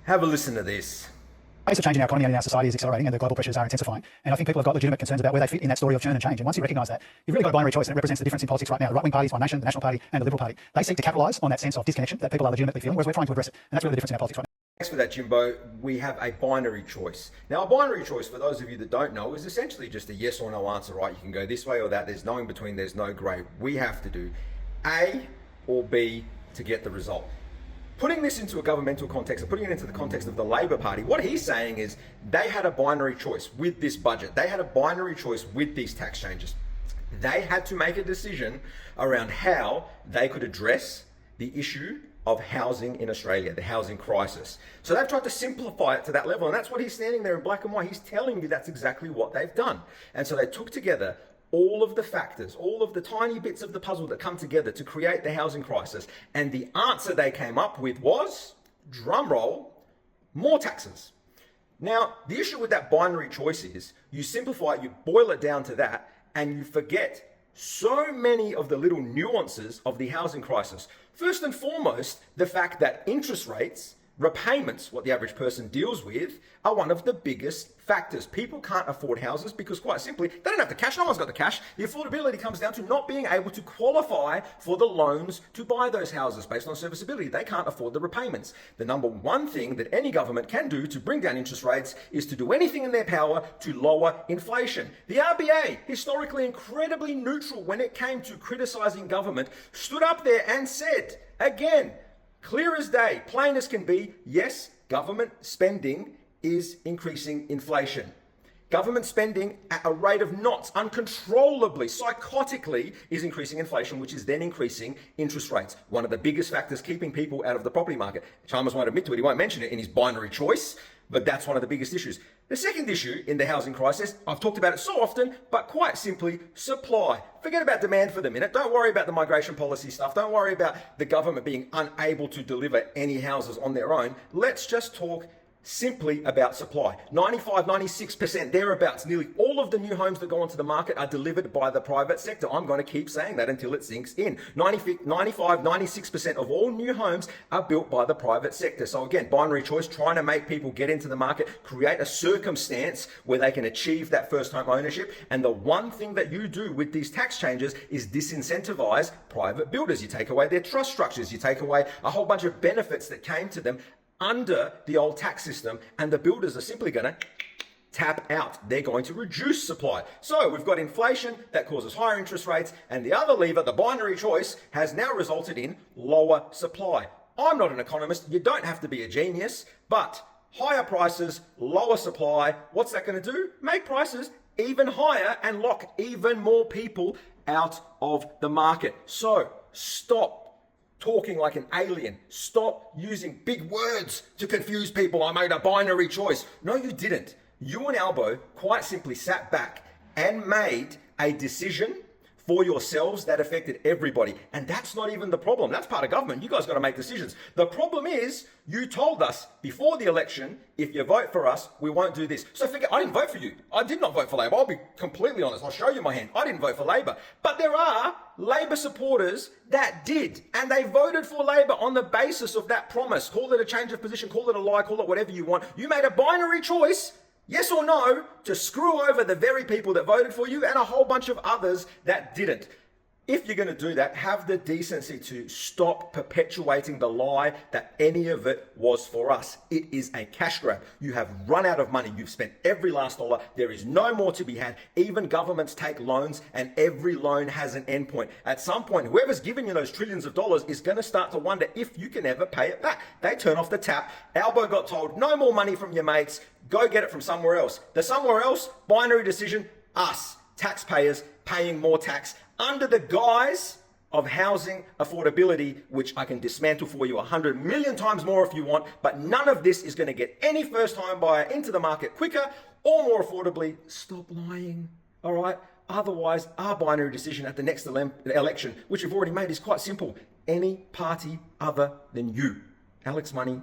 Have a listen to this. The pace of change in our economy and in our society is accelerating, and the global pressures are intensifying. And I think people have got legitimate concerns about where they fit in that story of churn and change. And once you recognise that, you've really got a binary choice, and it represents the difference in politics right now. The right-wing parties, One Nation, the National Party, and the Liberal Party, they seek to capitalise on that sense of disconnection that people are legitimately feeling, whereas we're trying to address it. And that's really the difference in our politics right now. Thanks for that, Jimbo. We have a binary choice. Now, a binary choice, for those of you that don't know, is essentially just a yes or no answer, right? You can go this way or that. There's no in between. There's no grey. We have to do A or B to get the result. Putting this into a governmental context and putting it into the context of the Labor Party, what he's saying is they had a binary choice with this budget. They had a binary choice with these tax changes. They had to make a decision around how they could address the issue of housing in Australia, the housing crisis. So they've tried to simplify it to that level, and that's what he's standing there in black and white. He's telling you that's exactly what they've done. And so they took together all of the factors, all of the tiny bits of the puzzle that come together to create the housing crisis. And the answer they came up with was, drum roll, more taxes. Now, the issue with that binary choice is you simplify it, you boil it down to that, and you forget so many of the little nuances of the housing crisis. First and foremost, the fact that interest rates, repayments, what the average person deals with, are one of the biggest factors. People can't afford houses because, quite simply, they don't have the cash. No one's got the cash. The affordability comes down to not being able to qualify for the loans to buy those houses based on serviceability. They can't afford the repayments. The number one thing that any government can do to bring down interest rates is to do anything in their power to lower inflation. The RBA, historically incredibly neutral when it came to criticizing government, stood up there and said, again, clear as day, plain as can be, yes, government spending is increasing inflation. Government spending at a rate of knots, uncontrollably, psychotically, is increasing inflation, which is then increasing interest rates. One of the biggest factors keeping people out of the property market. Chalmers won't admit to it, he won't mention it in his binary choice, but that's one of the biggest issues. The second issue in the housing crisis, I've talked about it so often, but quite simply, supply. Forget about demand for the minute. Don't worry about the migration policy stuff. Don't worry about the government being unable to deliver any houses on their own. Let's just talk simply about supply. 95, 96%, thereabouts, nearly all of the new homes that go onto the market are delivered by the private sector. I'm going to keep saying that until it sinks in. 95, 96% of all new homes are built by the private sector. So again, binary choice, trying to make people get into the market, create a circumstance where they can achieve that first home ownership. And the one thing that you do with these tax changes is disincentivize private builders. You take away their trust structures, you take away a whole bunch of benefits that came to them under the old tax system, and the builders are simply going to tap out. They're going to reduce supply. So we've got inflation that causes higher interest rates, and the other lever, the binary choice, has now resulted in lower supply. I'm not an economist. You don't have to be a genius, but higher prices, lower supply, what's that going to do? Make prices even higher and lock even more people out of the market. So stop talking like an alien. Stop using big words to confuse people. I made a binary choice. No, you didn't. You and Albo quite simply sat back and made a decision for yourselves that affected everybody. And that's not even the problem. That's part of government. You guys got to make decisions. The problem is you told us before the election, if you vote for us, we won't do this. So forget, I didn't vote for you. I did not vote for Labor. I'll be completely honest. I'll show you my hand. I didn't vote for Labor. But there are Labor supporters that did. And they voted for Labor on the basis of that promise. Call it a change of position, call it a lie, call it whatever you want. You made a binary choice, yes or no, to screw over the very people that voted for you and a whole bunch of others that didn't. If you're going to do that, have the decency to stop perpetuating the lie that any of it was for us. It is a cash grab. You have run out of money. You've spent every last dollar. There is no more to be had. Even governments take loans, and every loan has an endpoint. At some point, whoever's giving you those trillions of dollars is going to start to wonder if you can ever pay it back. They turn off the tap. Albo got told, no more money from your mates. Go get it from somewhere else. The somewhere else, binary decision, us, taxpayers, paying more tax under the guise of housing affordability, which I can dismantle for you 100 million times more if you want, but none of this is going to get any first home buyer into the market quicker or more affordably. Stop lying, all right? Otherwise, our binary decision at the next election, which we've already made, is quite simple. Any party other than you. Alex Money.